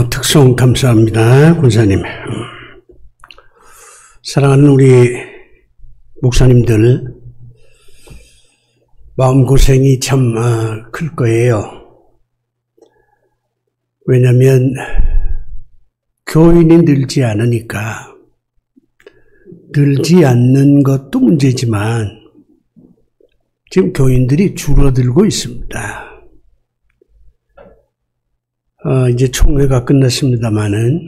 특송 감사합니다, 군사님. 사랑하는 우리 목사님들, 마음고생이 참 클 거예요. 왜냐하면 교인이 늘지 않으니까. 늘지 않는 것도 문제지만 지금 교인들이 줄어들고 있습니다. 이제 총회가 끝났습니다마는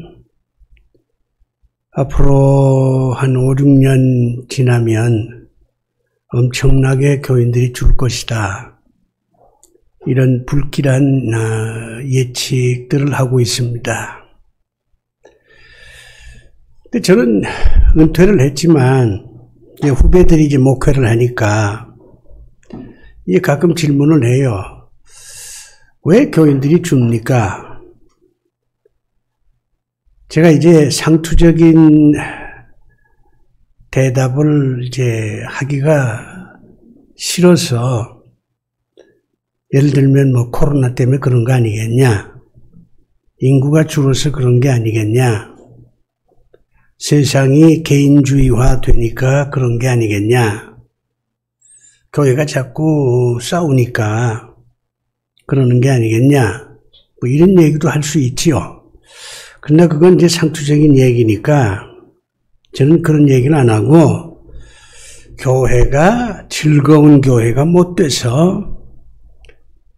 앞으로 한 5, 6년 지나면 엄청나게 교인들이 줄 것이다. 이런 불길한 예측들을 하고 있습니다. 근데 저는 은퇴를 했지만 이제 후배들이 이제 목회를 하니까 이제 가끔 질문을 해요. 왜 교인들이 줍니까? 제가 이제 상투적인 대답을 이제 하기가 싫어서, 예를 들면 뭐 코로나 때문에 그런 거 아니겠냐? 인구가 줄어서 그런 게 아니겠냐? 세상이 개인주의화 되니까 그런 게 아니겠냐? 교회가 자꾸 싸우니까 그러는 게 아니겠냐? 뭐 이런 얘기도 할 수 있지요. 그러나 그건 이제 상투적인 얘기니까 저는 그런 얘기는 안 하고, 교회가 즐거운 교회가 못 돼서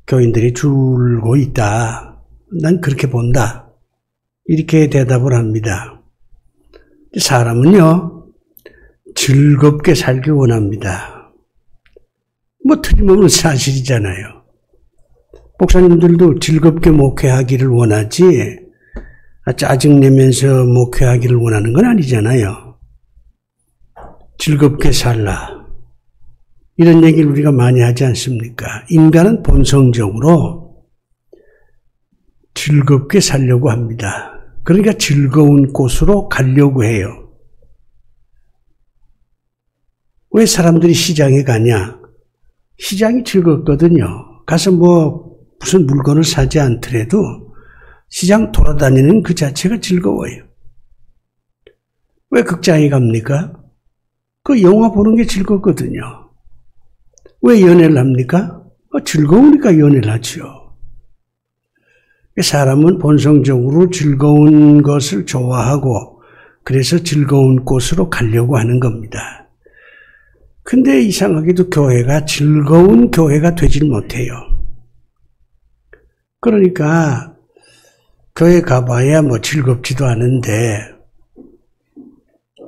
교인들이 줄고 있다. 난 그렇게 본다. 이렇게 대답을 합니다. 사람은요, 즐겁게 살기 원합니다. 뭐 틀림없는 사실이잖아요. 목사님들도 즐겁게 목회하기를 원하지 짜증내면서 목회하기를 원하는 건 아니잖아요. 즐겁게 살라. 이런 얘기를 우리가 많이 하지 않습니까? 인간은 본성적으로 즐겁게 살려고 합니다. 그러니까 즐거운 곳으로 가려고 해요. 왜 사람들이 시장에 가냐? 시장이 즐겁거든요. 가서 뭐 무슨 물건을 사지 않더라도 시장 돌아다니는 그 자체가 즐거워요. 왜 극장에 갑니까? 그 영화 보는 게 즐겁거든요. 왜 연애를 합니까? 즐거우니까 연애를 하죠. 사람은 본성적으로 즐거운 것을 좋아하고 그래서 즐거운 곳으로 가려고 하는 겁니다. 근데 이상하게도 교회가 즐거운 교회가 되질 못해요. 그러니까 교회 가봐야 뭐 즐겁지도 않은데,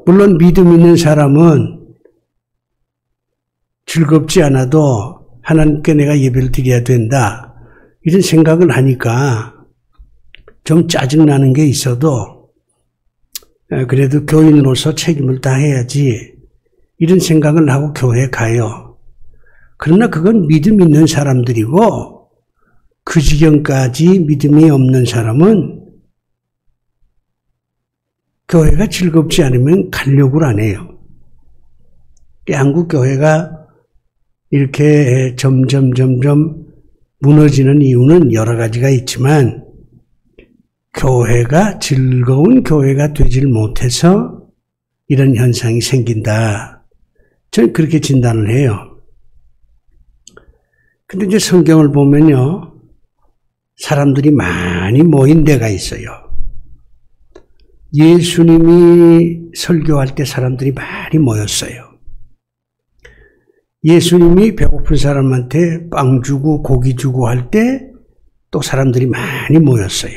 물론 믿음 있는 사람은 즐겁지 않아도 하나님께 내가 예배를 드려야 된다, 이런 생각을 하니까 좀 짜증나는 게 있어도 그래도 교인으로서 책임을 다해야지, 이런 생각을 하고 교회에 가요. 그러나 그건 믿음 있는 사람들이고, 그 지경까지 믿음이 없는 사람은 교회가 즐겁지 않으면 가려고 안 해요. 한국 교회가 이렇게 점점 무너지는 이유는 여러 가지가 있지만, 교회가 즐거운 교회가 되질 못해서 이런 현상이 생긴다. 저는 그렇게 진단을 해요. 근데 이제 성경을 보면요, 사람들이 많이 모인 데가 있어요. 예수님이 설교할 때 사람들이 많이 모였어요. 예수님이 배고픈 사람한테 빵 주고 고기 주고 할 때 또 사람들이 많이 모였어요.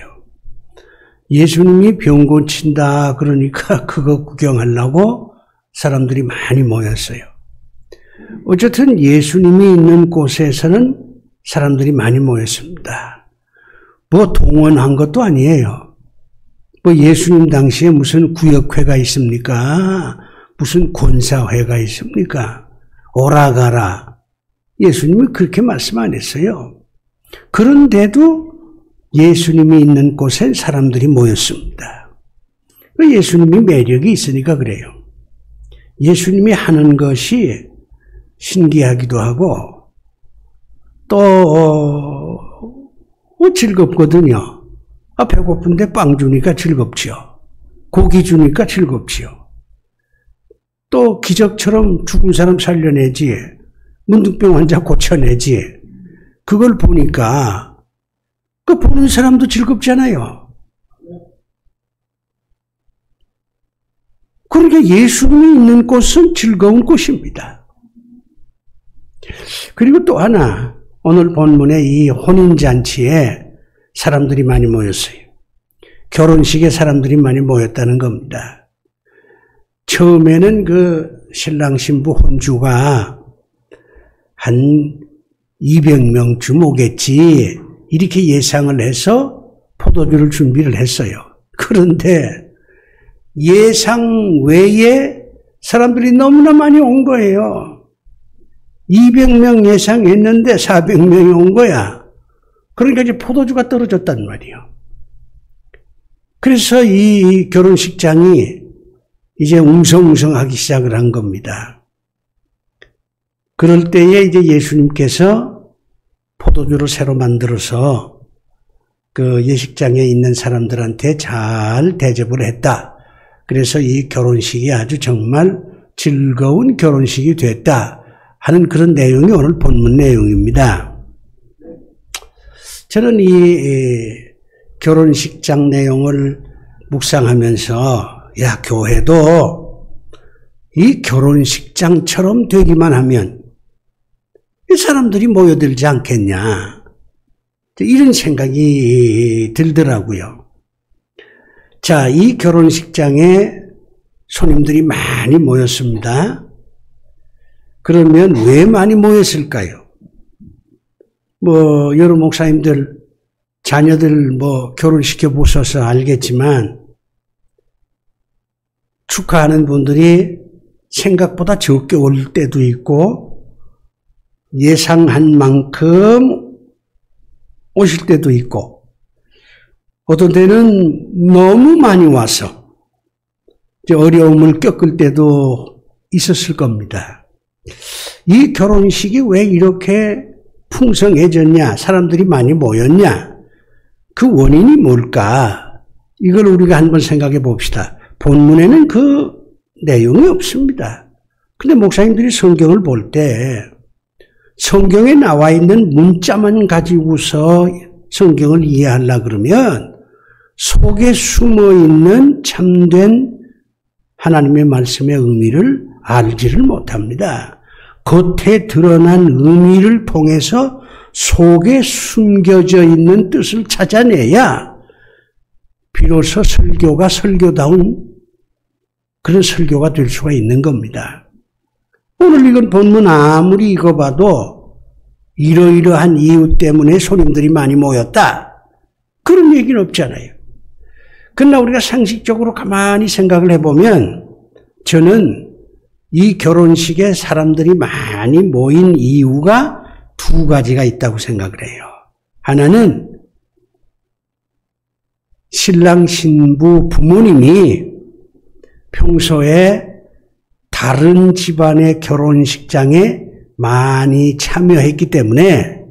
예수님이 병 고친다 그러니까 그거 구경하려고 사람들이 많이 모였어요. 어쨌든 예수님이 있는 곳에서는 사람들이 많이 모였습니다. 뭐 동원한 것도 아니에요. 뭐 예수님 당시에 무슨 구역회가 있습니까? 무슨 권사회가 있습니까? 오라가라. 예수님이 그렇게 말씀 안 했어요. 그런데도 예수님이 있는 곳에 사람들이 모였습니다. 예수님이 매력이 있으니까 그래요. 예수님이 하는 것이 신기하기도 하고 또 즐겁거든요. 배고픈데 빵 주니까 즐겁지요. 고기 주니까 즐겁지요. 또 기적처럼 죽은 사람 살려내지, 문둥병 환자 고쳐내지. 그걸 보니까 그 보는 사람도 즐겁잖아요. 그러니까 예수님이 있는 곳은 즐거운 곳입니다. 그리고 또 하나, 오늘 본문의 이 혼인잔치에 사람들이 많이 모였어요. 결혼식에 사람들이 많이 모였다는 겁니다. 처음에는 그 신랑 신부 혼주가 한 200명쯤 오겠지, 이렇게 예상을 해서 포도주를 준비를 했어요. 그런데 예상 외에 사람들이 너무나 많이 온 거예요. 200명 예상했는데 400명이 온 거야. 그러니까 이제 포도주가 떨어졌단 말이에요. 그래서 이 결혼식장이 이제 웅성웅성하기 시작을 한 겁니다. 그럴 때에 이제 예수님께서 포도주를 새로 만들어서 그 예식장에 있는 사람들한테 잘 대접을 했다. 그래서 이 결혼식이 아주 정말 즐거운 결혼식이 됐다 하는 그런 내용이 오늘 본문 내용입니다. 저는 이 결혼식장 내용을 묵상하면서 야, 교회도 이 결혼식장처럼 되기만 하면 이 사람들이 모여들지 않겠냐, 이런 생각이 들더라고요. 자, 이 결혼식장에 손님들이 많이 모였습니다. 그러면 왜 많이 모였을까요? 여러 목사님들 자녀들 결혼시켜 보셔서 알겠지만 축하하는 분들이 생각보다 적게 올 때도 있고 예상한 만큼 오실 때도 있고 어떤 때는 너무 많이 와서 어려움을 겪을 때도 있었을 겁니다. 이 결혼식이 왜 이렇게 풍성해졌냐, 사람들이 많이 모였냐, 그 원인이 뭘까? 이걸 우리가 한번 생각해 봅시다. 본문에는 그 내용이 없습니다. 근데 목사님들이 성경을 볼 때 성경에 나와 있는 문자만 가지고서 성경을 이해하려고 그러면 속에 숨어 있는 참된 하나님의 말씀의 의미를 알지를 못합니다. 겉에 드러난 의미를 통해서 속에 숨겨져 있는 뜻을 찾아내야 비로소 설교가 설교다운 그런 설교가 될 수가 있는 겁니다. 오늘 이건 본문 아무리 읽어봐도 이러이러한 이유 때문에 손님들이 많이 모였다, 그런 얘기는 없잖아요. 그러나 우리가 상식적으로 가만히 생각을 해보면 저는 이 결혼식에 사람들이 많이 모인 이유가 두 가지가 있다고 생각을 해요. 하나는 신랑 신부 부모님이 평소에 다른 집안의 결혼식장에 많이 참여했기 때문에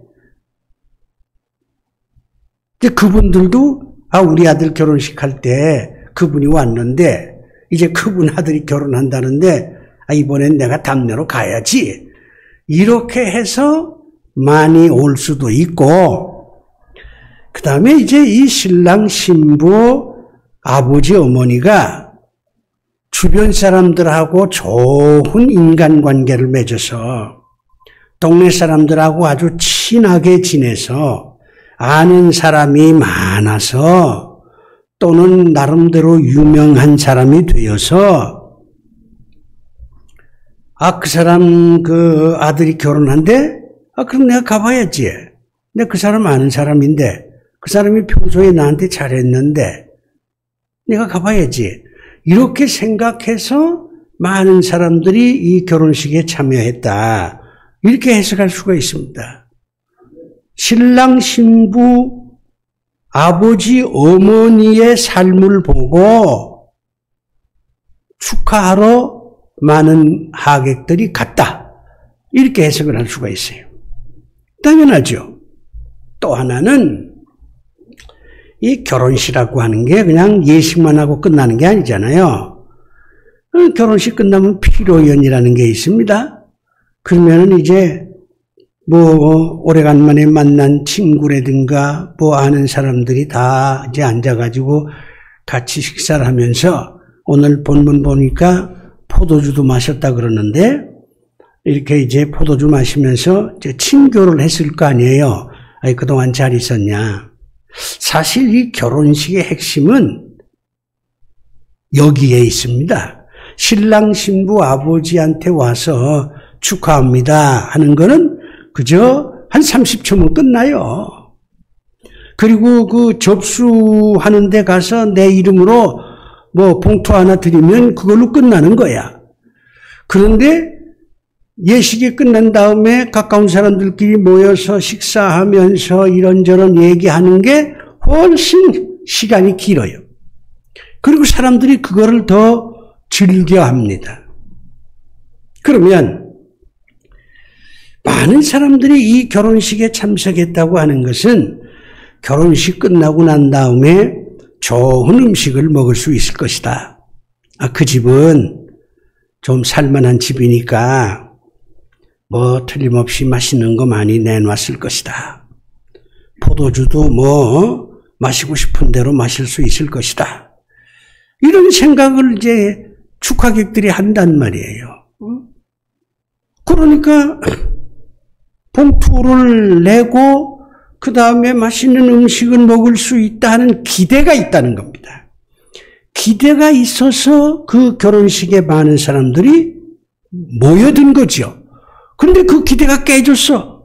이제 그분들도 우리 아들 결혼식 할 때 그분이 왔는데 이제 그분 아들이 결혼한다는데 이번엔 내가 답례로 가야지, 이렇게 해서 많이 올 수도 있고, 그 다음에 이제 이 신랑 신부 아버지 어머니가 주변 사람들하고 좋은 인간관계를 맺어서 동네 사람들하고 아주 친하게 지내서 아는 사람이 많아서 또는 나름대로 유명한 사람이 되어서 그 사람 그 아들이 결혼한대? 그럼 내가 가봐야지. 내가 그 사람 아는 사람인데, 그 사람이 평소에 나한테 잘했는데 내가 가봐야지. 이렇게 생각해서 많은 사람들이 이 결혼식에 참여했다, 이렇게 해석할 수가 있습니다. 신랑 신부 아버지 어머니의 삶을 보고 축하하러 많은 하객들이 갔다, 이렇게 해석을 할 수가 있어요. 당연하죠. 또 하나는 이 결혼식이라고 하는 게 그냥 예식만 하고 끝나는 게 아니잖아요. 결혼식 끝나면 피로연이라는 게 있습니다. 그러면은 이제 오래간만에 만난 친구라든가 아는 사람들이 다 이제 앉아가지고 같이 식사를 하면서 오늘 본문 보니까 포도주도 마셨다 그러는데 이렇게 이제 포도주 마시면서 이제 친교를 했을 거 아니에요. 아니, 그동안 잘 있었냐. 사실 이 결혼식의 핵심은 여기에 있습니다. 신랑 신부 아버지한테 와서 축하합니다 하는 거는 그저 한 30초면 끝나요. 그리고 그 접수하는 데 가서 내 이름으로 봉투 하나 드리면 그걸로 끝나는 거야. 그런데 예식이 끝난 다음에 가까운 사람들끼리 모여서 식사하면서 이런저런 얘기하는 게 훨씬 시간이 길어요. 그리고 사람들이 그거를 더 즐겨합니다. 그러면 많은 사람들이 이 결혼식에 참석했다고 하는 것은 결혼식 끝나고 난 다음에 좋은 음식을 먹을 수 있을 것이다. 그 집은 좀 살만한 집이니까 틀림없이 맛있는 거 많이 내놨을 것이다. 포도주도 마시고 싶은 대로 마실 수 있을 것이다. 이런 생각을 이제 축하객들이 한단 말이에요. 그러니까 봉투를 내고 그 다음에 맛있는 음식을 먹을 수 있다는 기대가 있다는 겁니다. 기대가 있어서 그 결혼식에 많은 사람들이 모여든 거죠. 그런데 그 기대가 깨졌어.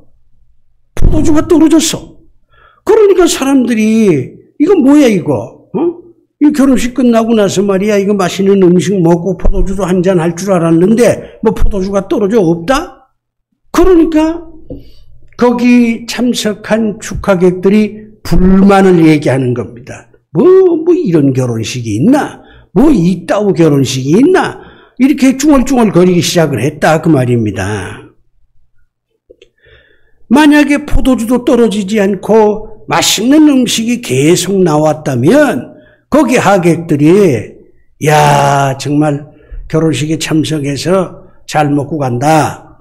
포도주가 떨어졌어. 그러니까 사람들이 이거 뭐야 이거? 이 결혼식 끝나고 나서 말이야 이거 맛있는 음식 먹고 포도주도 한잔 할 줄 알았는데 포도주가 떨어져 없다? 그러니까 거기 참석한 축하객들이 불만을 얘기하는 겁니다. 이런 결혼식이 있나? 이따오 결혼식이 있나? 이렇게 중얼중얼 거리기 시작을 했다 그 말입니다. 만약에 포도주도 떨어지지 않고 맛있는 음식이 계속 나왔다면 거기 하객들이 야 정말 결혼식에 참석해서 잘 먹고 간다.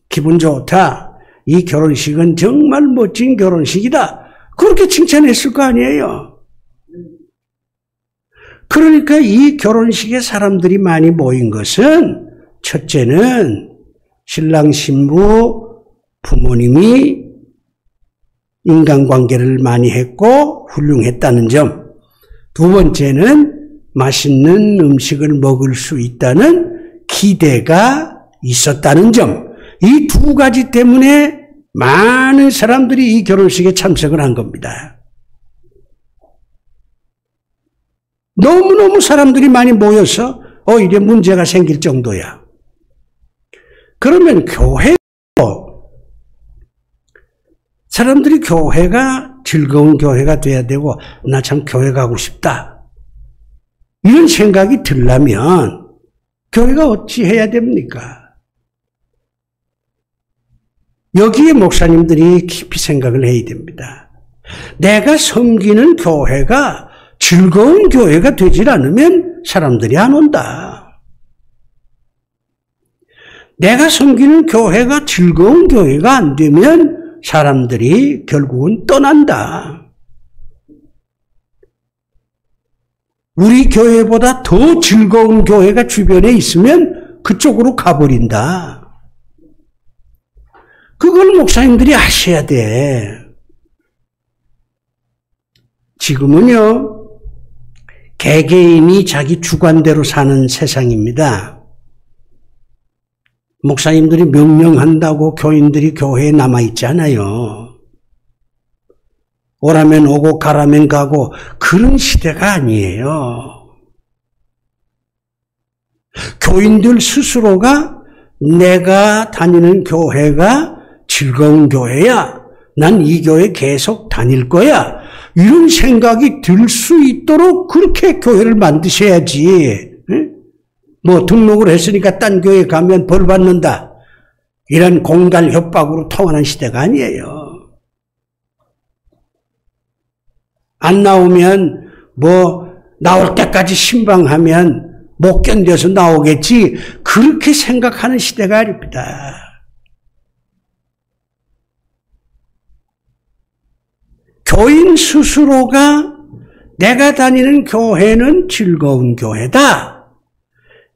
기분 좋다. 이 결혼식은 정말 멋진 결혼식이다. 그렇게 칭찬했을 거 아니에요. 그러니까 이 결혼식에 사람들이 많이 모인 것은 첫째는 신랑 신부 부모님이 인간관계를 많이 했고 훌륭했다는 점. 두 번째는 맛있는 음식을 먹을 수 있다는 기대가 있었다는 점. 이 두 가지 때문에 많은 사람들이 이 결혼식에 참석을 한 겁니다. 너무너무 사람들이 많이 모여서 이래 문제가 생길 정도야. 그러면 사람들이 교회가 즐거운 교회가 돼야 되고 나 참 교회 가고 싶다. 이런 생각이 들려면 교회가 어찌 해야 됩니까? 여기에 목사님들이 깊이 생각을 해야 됩니다. 내가 섬기는 교회가 즐거운 교회가 되질 않으면 사람들이 안 온다. 내가 섬기는 교회가 즐거운 교회가 안 되면 사람들이 결국은 떠난다. 우리 교회보다 더 즐거운 교회가 주변에 있으면 그쪽으로 가버린다. 그걸 목사님들이 아셔야 돼. 지금은요, 개개인이 자기 주관대로 사는 세상입니다. 목사님들이 명령한다고 교인들이 교회에 남아있잖아요. 오라면 오고 가라면 가고 그런 시대가 아니에요. 교인들 스스로가 내가 다니는 교회가 즐거운 교회야. 난 이 교회 계속 다닐 거야. 이런 생각이 들 수 있도록 그렇게 교회를 만드셔야지. 등록을 했으니까 딴 교회 가면 벌 받는다. 이런 공갈 협박으로 통하는 시대가 아니에요. 안 나오면 나올 때까지 신방하면 못 견뎌서 나오겠지. 그렇게 생각하는 시대가 아닙니다. 교인 스스로가 내가 다니는 교회는 즐거운 교회다.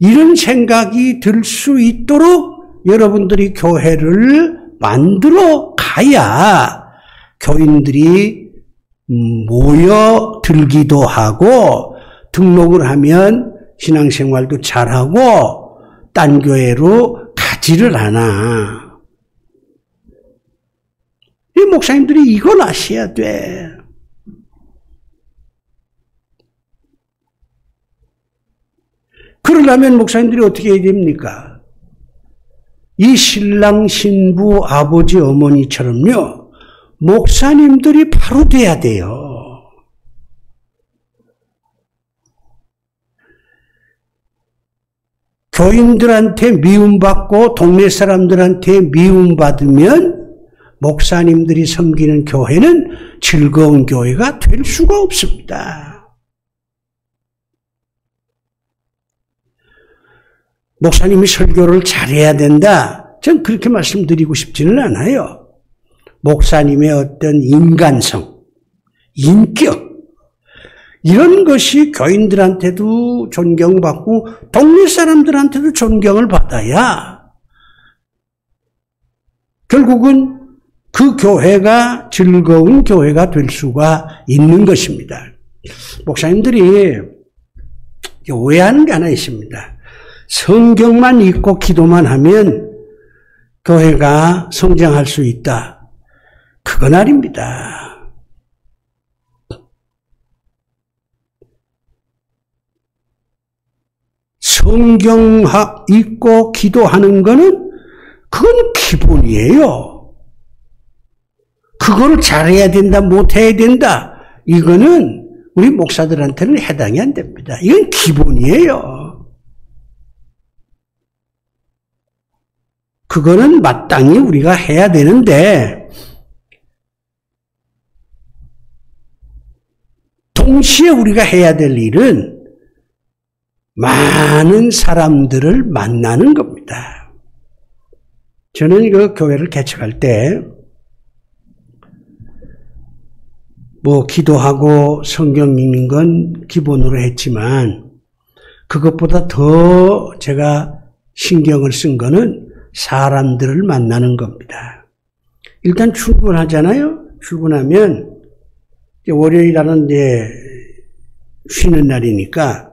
이런 생각이 들 수 있도록 여러분들이 교회를 만들어 가야 교인들이 모여들기도 하고 등록을 하면 신앙생활도 잘하고 딴 교회로 가지를 않아. 이 목사님들이 이걸 아셔야 돼. 그러려면 목사님들이 어떻게 해야 됩니까? 이 신랑, 신부, 아버지, 어머니처럼요, 목사님들이 바로 돼야 돼요. 교인들한테 미움받고 동네 사람들한테 미움받으면 목사님들이 섬기는 교회는 즐거운 교회가 될 수가 없습니다. 목사님이 설교를 잘해야 된다. 전 그렇게 말씀드리고 싶지는 않아요. 목사님의 어떤 인간성, 인격, 이런 것이 교인들한테도 존경받고 동네 사람들한테도 존경을 받아야 결국은 그 교회가 즐거운 교회가 될 수가 있는 것입니다. 목사님들이 오해하는 게 하나 있습니다. 성경만 읽고 기도만 하면 교회가 성장할 수 있다. 그건 아닙니다. 성경 읽고 기도하는 거는 그건 기본이에요. 그거를 잘해야 된다, 못해야 된다. 이거는 우리 목사들한테는 해당이 안 됩니다. 이건 기본이에요. 그거는 마땅히 우리가 해야 되는데 동시에 우리가 해야 될 일은 많은 사람들을 만나는 겁니다. 저는 이거 교회를 개척할 때 기도하고 성경 읽는 건 기본으로 했지만 그것보다 더 제가 신경을 쓴 거는 사람들을 만나는 겁니다. 일단 출근하잖아요. 출근하면 월요일날은 쉬는 날이니까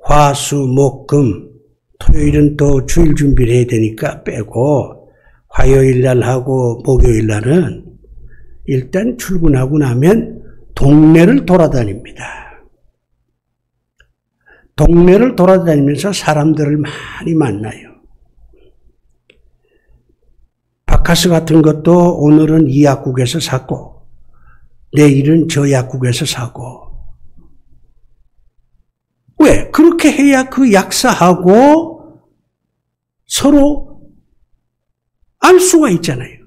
화, 수, 목, 금, 토요일은 또 주일 준비를 해야 되니까 빼고 화요일날 하고 목요일날은 일단 출근하고 나면 동네를 돌아다닙니다. 동네를 돌아다니면서 사람들을 많이 만나요. 바카스 같은 것도 오늘은 이 약국에서 사고 내일은 저 약국에서 사고. 왜? 그렇게 해야 그 약사하고 서로 알 수가 있잖아요.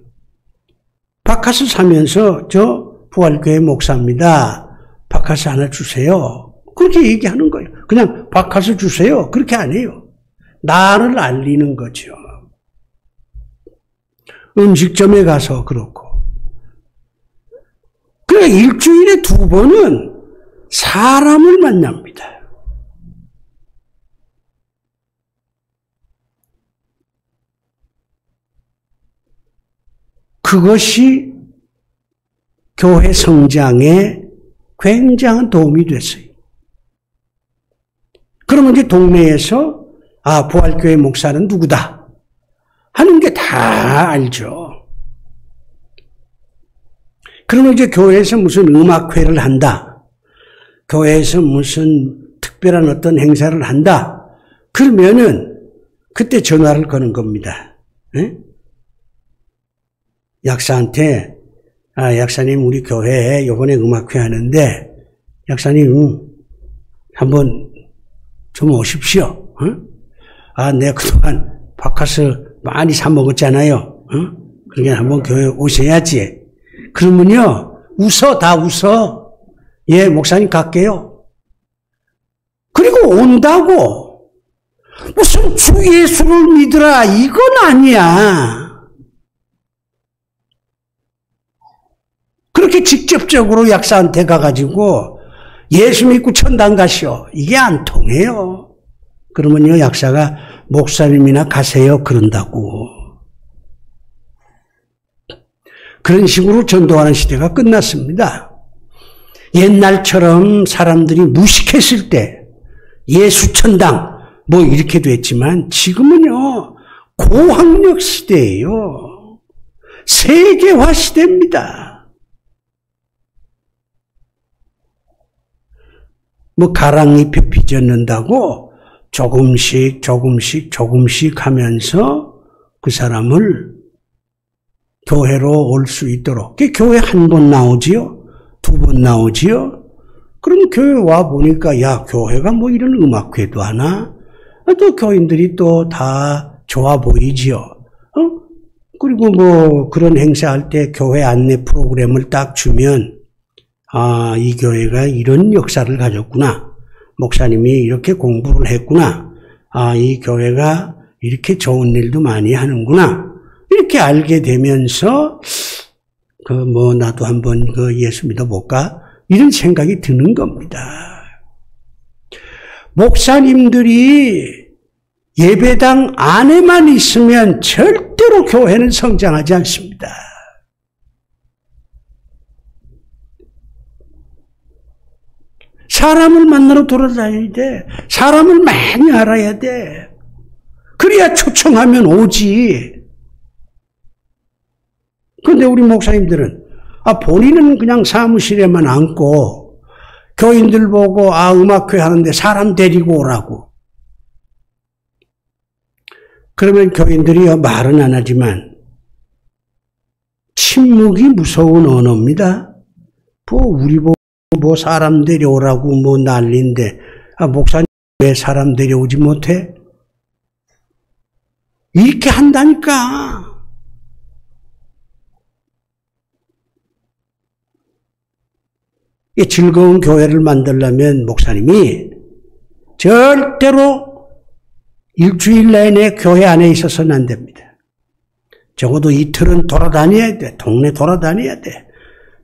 바카스 사면서 저 부활교회 목사입니다. 바카스 하나 주세요. 그렇게 얘기하는 거예요. 그냥 바카스 주세요. 그렇게 안 해요. 나를 알리는 거죠. 음식점에 가서 그렇고. 그러니까 일주일에 2번은 사람을 만납니다. 그것이 교회 성장에 굉장한 도움이 됐어요. 그러면 이제 동네에서 부활교회 목사는 누구다 하는 게 다 알죠. 그러면 이제 교회에서 무슨 음악회를 한다. 교회에서 무슨 특별한 어떤 행사를 한다. 그러면은 그때 전화를 거는 겁니다. 네? 약사한테 약사님 우리 교회에 이번에 음악회 하는데 약사님 한번 좀 오십시오. 내가 그동안 바카스 많이 사 먹었잖아요. 그러니까 한번 교회 오셔야지. 그러면요 다 웃어. 예, 목사님 갈게요. 그리고 온다고. 무슨 주 예수를 믿으라 이건 아니야. 그렇게 직접적으로 약사한테 가가지고 예수 믿고 천당 가시오. 이게 안 통해요. 그러면요, 약사가 목사님이나 가세요 그런다고. 그런 식으로 전도하는 시대가 끝났습니다. 옛날처럼 사람들이 무식했을 때 예수 천당 뭐 이렇게 됐지만 지금은요 고학력 시대예요. 세계화 시대입니다. 뭐 가랑잎에 빚었는다고 조금씩 하면서 그 사람을 교회로 올 수 있도록. 교회 한 번 나오지요? 두 번 나오지요? 그럼 교회 와 보니까 야 교회가 뭐 이런 음악회도 하나? 또 교인들이 또 다 좋아 보이지요? 그리고 뭐 그런 행사할 때 교회 안내 프로그램을 딱 주면 아, 이 교회가 이런 역사를 가졌구나. 목사님이 이렇게 공부를 했구나. 아, 이 교회가 이렇게 좋은 일도 많이 하는구나. 이렇게 알게 되면서 나도 한번 예수 믿어볼까? 이런 생각이 드는 겁니다. 목사님들이 예배당 안에만 있으면 절대로 교회는 성장하지 않습니다. 사람을 만나러 돌아다녀야 돼. 사람을 많이 알아야 돼. 그래야 초청하면 오지. 그런데 우리 목사님들은 본인은 그냥 사무실에만 앉고 교인들 보고 음악회 하는데 사람 데리고 오라고. 그러면 교인들이 말은 안 하지만 침묵이 무서운 언어입니다. 우리 보고 사람 데려오라고 난리인데 목사님 왜 사람 데려오지 못해? 이렇게 한다니까. 이 즐거운 교회를 만들려면 목사님이 절대로 일주일 내내 교회 안에 있어서는 안 됩니다. 적어도 이틀은 돌아다녀야 돼. 동네 돌아다녀야 돼.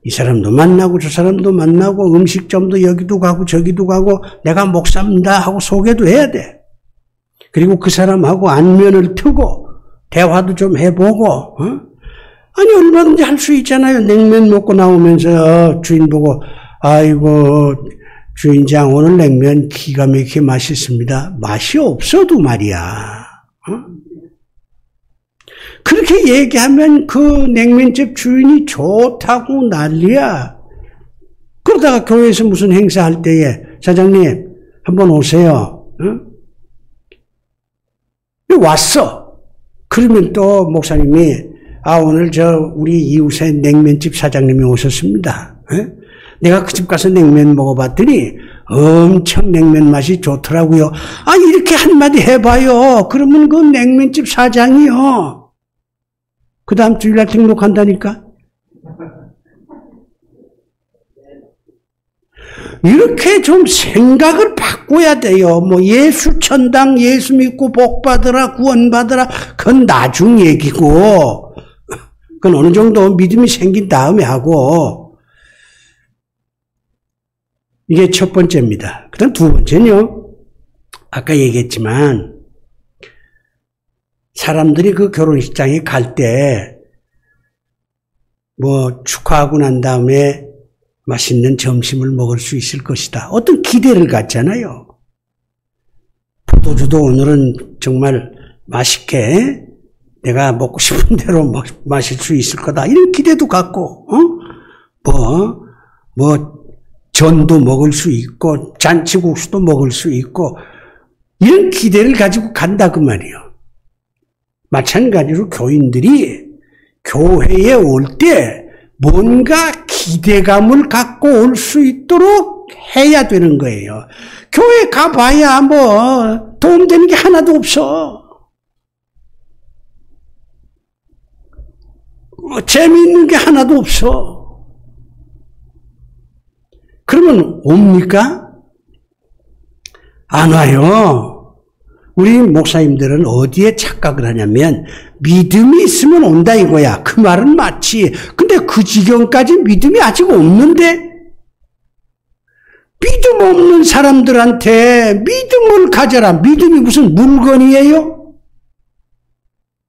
이 사람도 만나고 저 사람도 만나고 음식점도 여기도 가고 저기도 가고 내가 목사입니다 하고 소개도 해야 돼. 그리고 그 사람하고 안면을 트고 대화도 좀 해보고 아니 얼마든지 할 수 있잖아요. 냉면 먹고 나오면서 주인 보고 아이고 주인장 오늘 냉면 기가 막히게 맛있습니다. 맛이 없어도 말이야. 그렇게 얘기하면 그 냉면집 주인이 좋다고 난리야. 그러다가 교회에서 무슨 행사할 때에 사장님 한번 오세요. 왔어. 그러면 또 목사님이 오늘 우리 이웃의 냉면집 사장님이 오셨습니다. 내가 그 집 가서 냉면 먹어봤더니 엄청 냉면 맛이 좋더라고요. 이렇게 한마디 해봐요. 그러면 그 냉면집 사장이요. 그 다음 주일날 등록한다니까? 이렇게 좀 생각을 바꿔야 돼요. 예수 천당, 예수 믿고 복 받으라, 구원 받으라, 그건 나중 얘기고, 그건 어느 정도 믿음이 생긴 다음에 하고, 이게 첫 번째입니다. 그 다음 두 번째는요, 아까 얘기했지만, 사람들이 그 결혼식장에 갈 때, 축하하고 난 다음에 맛있는 점심을 먹을 수 있을 것이다. 어떤 기대를 갖잖아요. 포도주도 오늘은 정말 맛있게 내가 먹고 싶은 대로 마실 수 있을 거다. 이런 기대도 갖고, 전도 먹을 수 있고, 잔치국수도 먹을 수 있고, 이런 기대를 가지고 간다, 그 말이에요. 마찬가지로 교인들이 교회에 올 때 뭔가 기대감을 갖고 올 수 있도록 해야 되는 거예요. 교회 가봐야 도움되는 게 하나도 없어. 재미있는 게 하나도 없어. 그러면 옵니까? 안 와요. 우리 목사님들은 어디에 착각을 하냐면 믿음이 있으면 온다 이거야. 그 말은 맞지. 근데 그 지경까지 믿음이 아직 없는데 믿음 없는 사람들한테 믿음을 가져라. 믿음이 무슨 물건이에요?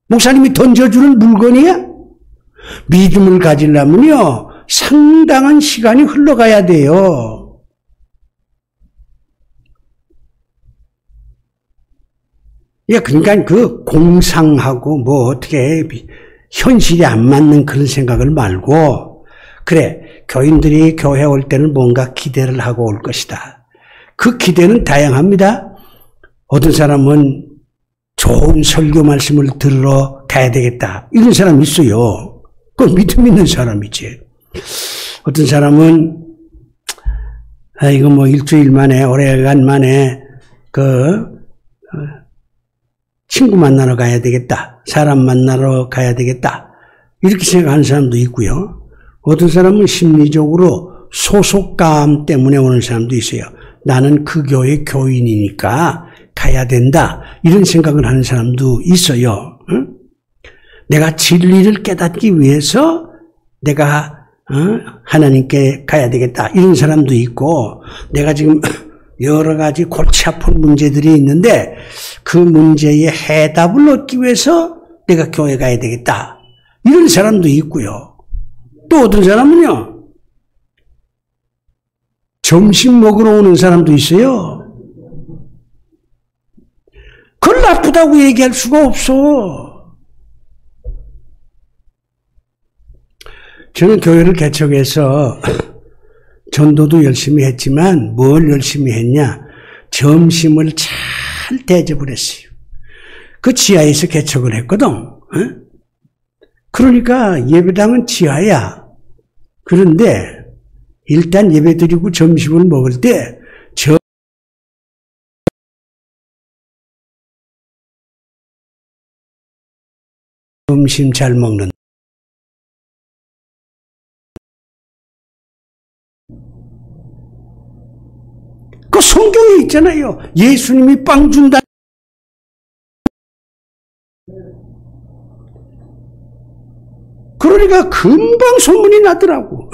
목사님이 던져주는 물건이야? 믿음을 가지려면요 상당한 시간이 흘러가야 돼요. 예, 그러니까 그 공상하고 뭐 어떻게 현실이 안 맞는 그런 생각을 말고, 그래, 교인들이 교회 올 때는 뭔가 기대를 하고 올 것이다. 그 기대는 다양합니다. 어떤 사람은 좋은 설교 말씀을 들으러 가야 되겠다. 이런 사람이 있어요. 그건 믿음 있는 사람이지. 어떤 사람은, 이거 뭐 일주일 만에, 오래간 만에, 친구 만나러 가야 되겠다. 사람 만나러 가야 되겠다. 이렇게 생각하는 사람도 있고요. 어떤 사람은 심리적으로 소속감 때문에 오는 사람도 있어요. 나는 그 교회 교인이니까 가야 된다. 이런 생각을 하는 사람도 있어요. 응? 내가 진리를 깨닫기 위해서 내가 하나님께 가야 되겠다. 이런 사람도 있고, 내가 지금 여러 가지 골치 아픈 문제들이 있는데 그 문제의 해답을 얻기 위해서 내가 교회 가야 되겠다. 이런 사람도 있고요. 또 어떤 사람은요, 점심 먹으러 오는 사람도 있어요. 그걸 나쁘다고 얘기할 수가 없어. 저는 교회를 개척해서 전도도 열심히 했지만 뭘 열심히 했냐? 점심을 잘 대접을 했어요. 그 지하에서 개척을 했거든. 그러니까 예배당은 지하야. 그런데 일단 예배 드리고 점심을 먹을 때 점심 잘 먹는 그 성경에 있잖아요. 예수님이 빵 준다. 그러니까 금방 소문이 나더라고.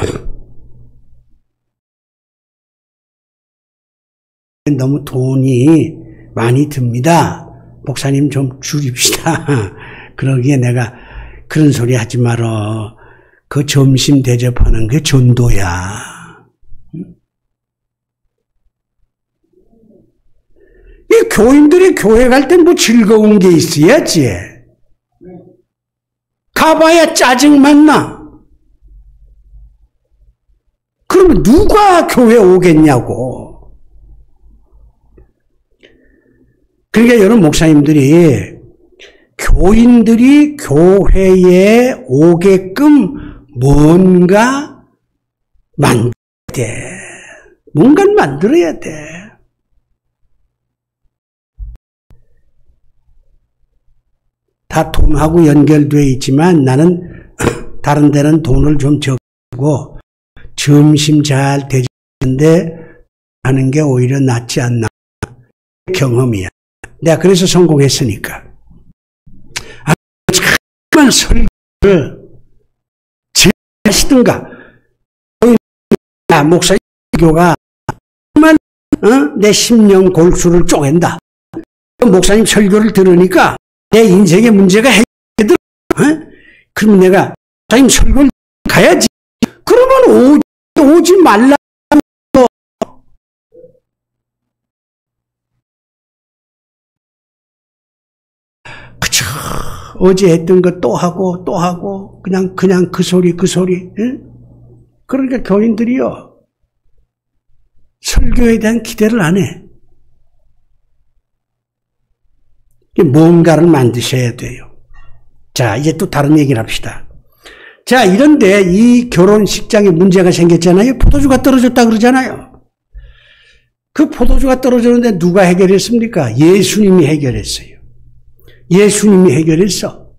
너무 돈이 많이 듭니다. 목사님 좀 줄입시다. 그러기에 내가 그런 소리 하지 말어. 그 점심 대접하는 게 전도야. 이 교인들이 교회 갈 땐 뭐 즐거운 게 있어야지. 가봐야 짜증만 나. 그러면 누가 교회 오겠냐고. 그러니까 여러분 목사님들이 교인들이 교회에 오게끔 뭔가 만들어야 돼. 뭔가를 만들어야 돼. 다 돈하고 연결되어 있지만 나는 다른 데는 돈을 좀 적고 점심 잘 대접하는데 하는 게 오히려 낫지 않나. 경험이야. 내가 그래서 성공했으니까. 잠깐 설교를 하시든가. 목사교가 정말 내 심령 골수를 쪼갠다. 목사님 설교를 들으니까 내 인생의 문제가 해결되더라. 그러면 내가 목사님 설교를 가야지. 그러면 오지 말라. 그쵸. 어제 했던 거 또 하고 그냥 그 소리. 응? 그러니까 교인들이요 설교에 대한 기대를 안 해. 뭔가를 만드셔야 돼요. 자, 이제 또 다른 얘기를 합시다. 자, 이런데 이 결혼식장에 문제가 생겼잖아요. 포도주가 떨어졌다 그러잖아요. 그 포도주가 떨어졌는데 누가 해결했습니까? 예수님이 해결했어요. 예수님이 해결했어.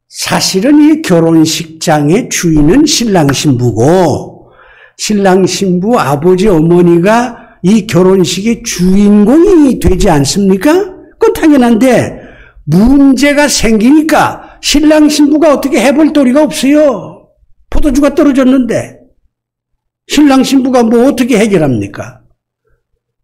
사실은 이 결혼식장의 주인은 신랑 신부고 신랑 신부 아버지 어머니가 이 결혼식의 주인공이 되지 않습니까? 그건 당연한데 문제가 생기니까 신랑 신부가 어떻게 해볼 도리가 없어요. 포도주가 떨어졌는데 신랑 신부가 뭐 어떻게 해결합니까?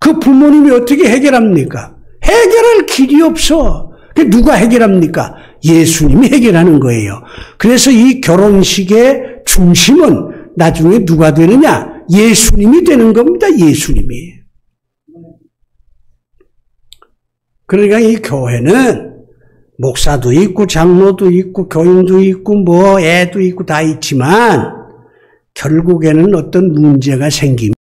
그 부모님이 어떻게 해결합니까? 해결할 길이 없어. 누가 해결합니까? 예수님이 해결하는 거예요. 그래서 이 결혼식의 중심은 나중에 누가 되느냐? 예수님이 되는 겁니다. 예수님이. 그러니까 이 교회는 목사도 있고 장로도 있고 교인도 있고 뭐 애도 있고 다 있지만 결국에는 어떤 문제가 생기면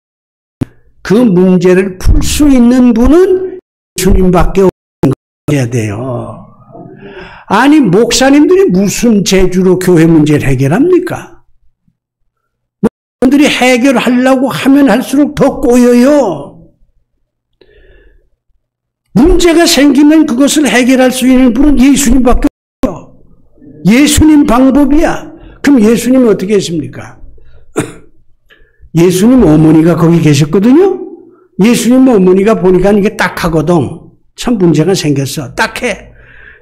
그 문제를 풀 수 있는 분은 예수님밖에 없어야 돼요. 아니 목사님들이 무슨 재주로 교회 문제를 해결합니까? 목사님들이 해결하려고 하면 할수록 더 꼬여요. 문제가 생기면 그것을 해결할 수 있는 분은 예수님밖에 없어요. 예수님 방법이야. 그럼 예수님은 어떻게 했습니까? 예수님 어머니가 거기 계셨거든요. 예수님 어머니가 보니까 이게 딱하거든. 참 문제가 생겼어. 딱해.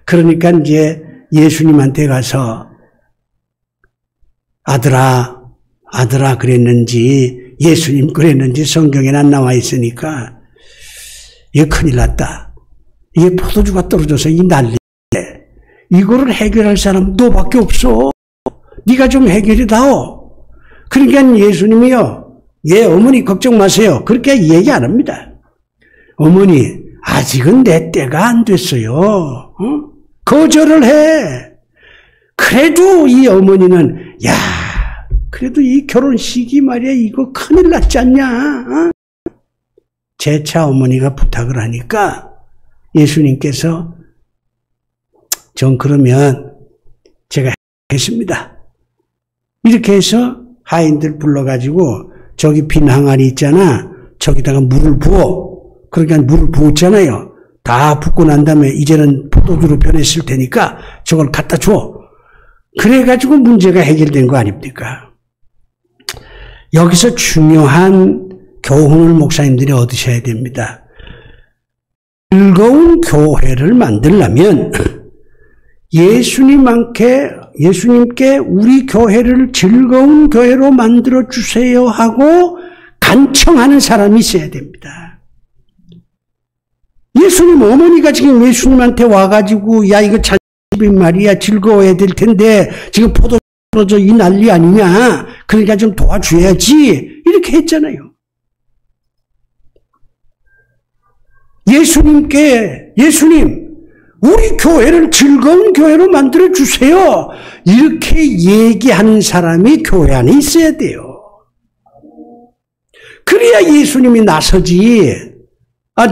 그러니까 이제 예수님한테 가서 아들아 그랬는지 예수님 그랬는지 성경에 안 나와 있으니까 이게 큰일 났다. 이게 포도주가 떨어져서 이 난리인데 이거를 해결할 사람 너밖에 없어. 네가 좀 해결해 다오. 그러니까 예수님이요. 예, 어머니 걱정 마세요. 그렇게 얘기 안 합니다. 어머니 아직은 내 때가 안 됐어요. 거절을 해. 그래도 이 어머니는 야 그래도 이 결혼식이 말이야 이거 큰일 났지 않냐. 재차 어머니가 부탁을 하니까 예수님께서 전 그러면 제가 하겠습니다. 이렇게 해서 하인들 불러가지고 저기 빈 항아리 있잖아. 저기다가 물을 부어. 그러니까 물을 부었잖아요. 다 붓고 난 다음에 이제는 포도주로 변했을 테니까 저걸 갖다 줘. 그래가지고 문제가 해결된 거 아닙니까? 여기서 중요한 교훈을 목사님들이 얻으셔야 됩니다. 즐거운 교회를 만들려면 예수님께 우리 교회를 즐거운 교회로 만들어 주세요 하고 간청하는 사람이 있어야 됩니다. 예수님 어머니가 지금 예수님한테 와가지고 야 이거 자식이 말이야 즐거워야 될 텐데 지금 포도 떨어져 이 난리 아니냐. 그러니까 좀 도와줘야지 이렇게 했잖아요. 예수님 우리 교회를 즐거운 교회로 만들어 주세요. 이렇게 얘기하는 사람이 교회 안에 있어야 돼요. 그래야 예수님이 나서지.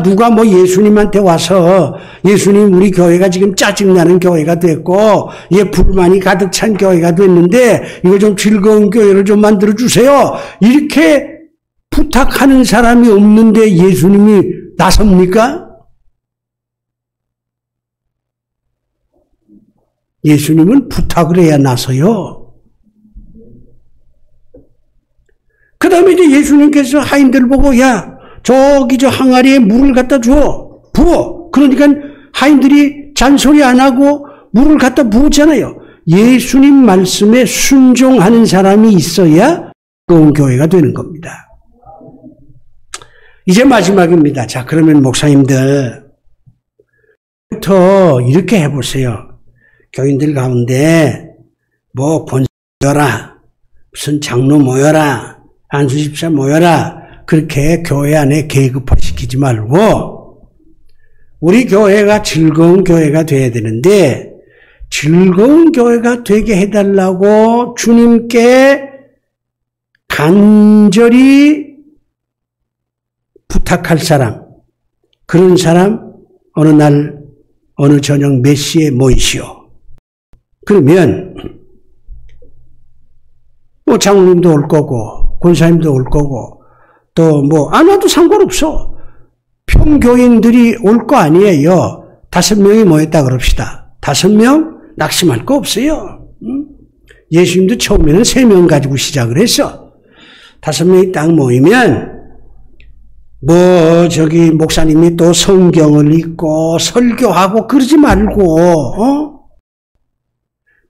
누가 뭐 예수님한테 와서 예수님 우리 교회가 지금 짜증나는 교회가 됐고 불만이 가득 찬 교회가 됐는데 이거 좀 즐거운 교회를 좀 만들어 주세요. 이렇게 부탁하는 사람이 없는데 예수님이 나섭니까? 예수님은 부탁을 해야 나서요. 그 다음에 이제 예수님께서 하인들 보고 야 저기 저 항아리에 물을 갖다 줘. 부어. 그러니까 하인들이 잔소리 안 하고 물을 갖다 부었잖아요. 예수님 말씀에 순종하는 사람이 있어야 좋은 교회가 되는 겁니다. 이제 마지막입니다. 자, 그러면 목사님들 부터 이렇게 해보세요. 교인들 가운데 뭐 권사 모여라, 무슨 장로 모여라, 안수집사 모여라 그렇게 교회 안에 계급화시키지 말고 우리 교회가 즐거운 교회가 돼야 되는데 즐거운 교회가 되게 해달라고 주님께 간절히 부탁할 사람, 그런 사람 어느 날 어느 저녁 몇 시에 모이시오. 그러면 뭐 장로님도 올 거고 권사님도 올 거고 또 뭐 안 와도 상관없어. 평교인들이 올 거 아니에요. 5명이 모였다 그럽시다. 5명 낙심할 거 없어요. 예수님도 처음에는 3명 가지고 시작을 했어. 5명이 딱 모이면 목사님이 또 성경을 읽고 설교하고 그러지 말고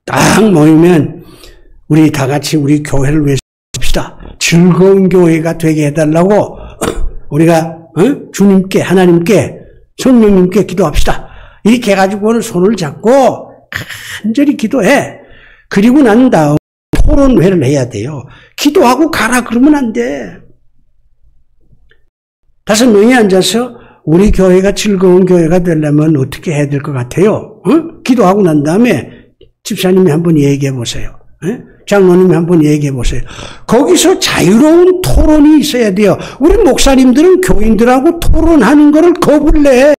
딱 모이면 우리 다 같이 우리 교회를 위해서 합시다. 즐거운 교회가 되게 해달라고 우리가 주님께 하나님께 성령님께 기도합시다. 이렇게 해가지고는 손을 잡고 간절히 기도해. 그리고 난 다음 토론회를 해야 돼요. 기도하고 가라 그러면 안 돼. 5명이 앉아서 우리 교회가 즐거운 교회가 되려면 어떻게 해야 될 것 같아요? 기도하고 난 다음에 집사님이 한번 얘기해 보세요. 장로님이 한번 얘기해 보세요. 거기서 자유로운 토론이 있어야 돼요. 우리 목사님들은 교인들하고 토론하는 거를 겁을 내.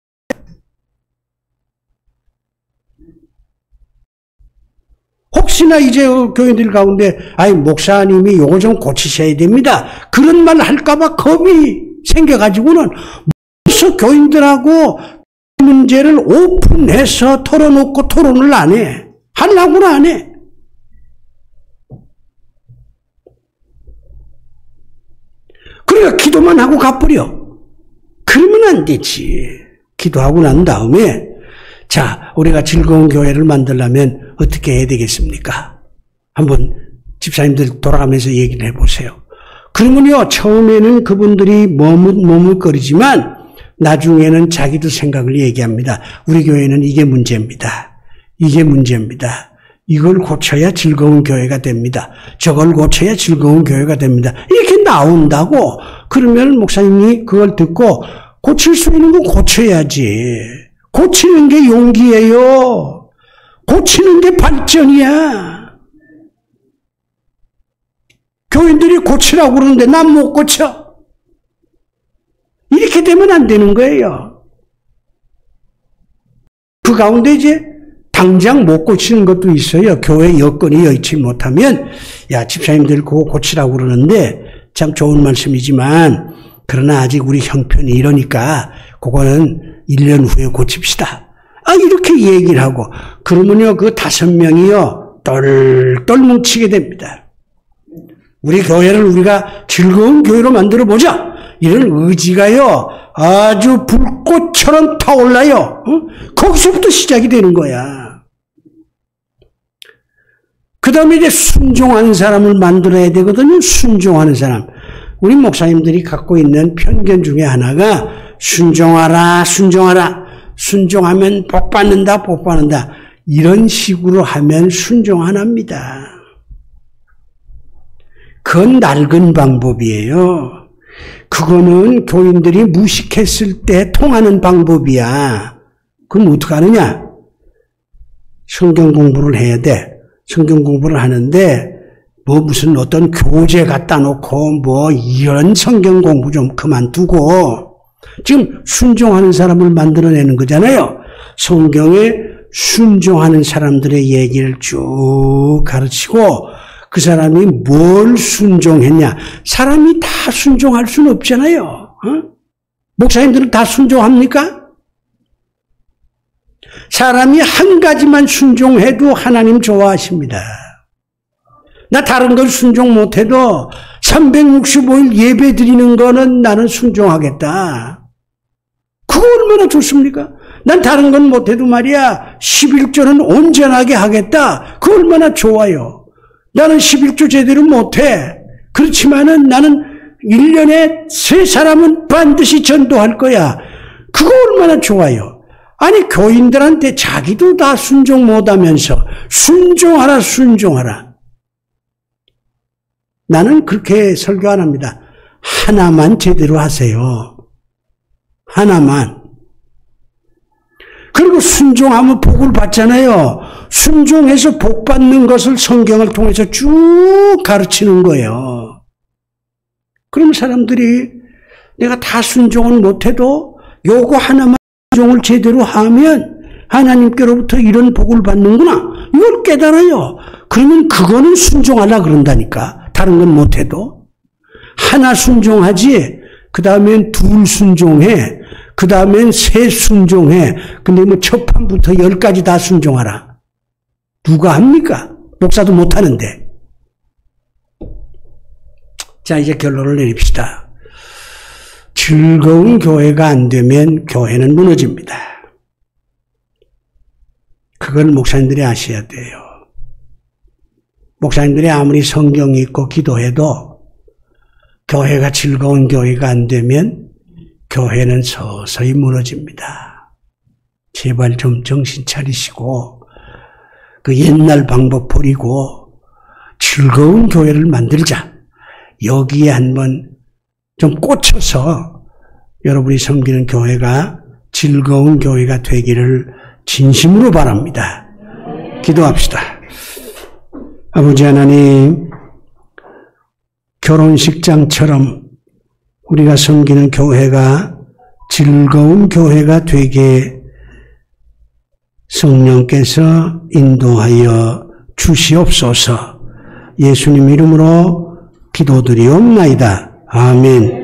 혹시나 이제 교인들 가운데 목사님이 요거 좀 고치셔야 됩니다. 그런 말 할까봐 겁이 생겨가지고는 벌써 교인들하고 문제를 오픈해서 털어놓고 토론을 안 해. 하려고는 안 해. 그러니까 기도만 하고 가버려. 그러면 안 되지. 기도하고 난 다음에 자, 우리가 즐거운 교회를 만들려면 어떻게 해야 되겠습니까? 한번 집사님들 돌아가면서 얘기를 해보세요. 그러면요, 처음에는 그분들이 머뭇거리지만 나중에는 자기도 생각을 얘기합니다. 우리 교회는 이게 문제입니다. 이게 문제입니다. 이걸 고쳐야 즐거운 교회가 됩니다. 저걸 고쳐야 즐거운 교회가 됩니다. 이렇게 나온다고. 그러면 목사님이 그걸 듣고 고칠 수 있는 건 고쳐야지. 고치는 게 용기예요. 고치는 게 발전이야. 교인들이 고치라고 그러는데 난 못 고쳐. 이렇게 되면 안 되는 거예요. 그 가운데 이제 당장 못 고치는 것도 있어요. 교회 여건이 여의치 못하면 야, 집사님들 그거 고치라고 그러는데 참 좋은 말씀이지만 그러나 아직 우리 형편이 이러니까 그거는 1년 후에 고칩시다. 이렇게 얘기를 하고 그러면요, 그 5명이요 똘똘 뭉치게 됩니다. 우리 교회를 우리가 즐거운 교회로 만들어 보자. 이런 의지가요 아주 불꽃처럼 타올라요. 거기서부터 시작이 되는 거야. 그 다음에 이제 순종하는 사람을 만들어야 되거든요. 순종하는 사람. 우리 목사님들이 갖고 있는 편견 중에 하나가 순종하라, 순종하라. 순종하면 복 받는다, 복 받는다. 이런 식으로 하면 순종 안 합니다. 그건 낡은 방법이에요. 그거는 교인들이 무식했을 때 통하는 방법이야. 그럼 어떻게 하느냐? 성경 공부를 해야 돼. 성경 공부를 하는데 무슨 어떤 교재 갖다 놓고 이런 성경 공부 좀 그만두고 지금 순종하는 사람을 만들어내는 거잖아요. 성경에 순종하는 사람들의 얘기를 쭉 가르치고 그 사람이 뭘 순종했냐. 사람이 다 순종할 수는 없잖아요. 목사님들은 다 순종합니까? 사람이 한 가지만 순종해도 하나님 좋아하십니다. 나 다른 걸 순종 못해도 365일 예배 드리는 거는 나는 순종하겠다. 그거 얼마나 좋습니까? 난 다른 건 못해도 말이야 11조는 온전하게 하겠다. 그거 얼마나 좋아요. 나는 11조 제대로 못해. 그렇지만은 나는 1년에 3사람은 반드시 전도할 거야. 그거 얼마나 좋아요. 아니 교인들한테 자기도 다 순종 못하면서 순종하라 순종하라. 나는 그렇게 설교 안 합니다. 하나만 제대로 하세요. 하나만. 그리고 순종하면 복을 받잖아요. 순종해서 복 받는 것을 성경을 통해서 쭉 가르치는 거예요. 그럼 사람들이 내가 다 순종은 못해도 요거 하나만 순종을 제대로 하면 하나님께로부터 이런 복을 받는구나. 이걸 깨달아요. 그러면 그거는 순종하려 그런다니까. 다른 건 못해도. 하나 순종하지. 그 다음엔 2 순종해. 그 다음엔 3 순종해. 근데 첫 판부터 10까지 다 순종하라. 누가 합니까? 목사도 못하는데. 자, 이제 결론을 내립시다. 즐거운 교회가 안 되면 교회는 무너집니다. 그걸 목사님들이 아셔야 돼요. 목사님들이 아무리 성경이 있고 기도해도 교회가 즐거운 교회가 안 되면 교회는 서서히 무너집니다. 제발 좀 정신 차리시고 그 옛날 방법 버리고 즐거운 교회를 만들자. 여기에 한번 좀 꽂혀서 여러분이 섬기는 교회가 즐거운 교회가 되기를 진심으로 바랍니다. 기도합시다. 아버지 하나님, 결혼식장처럼 우리가 섬기는 교회가 즐거운 교회가 되게 성령께서 인도하여 주시옵소서. 예수님 이름으로 기도드리옵나이다. 아멘.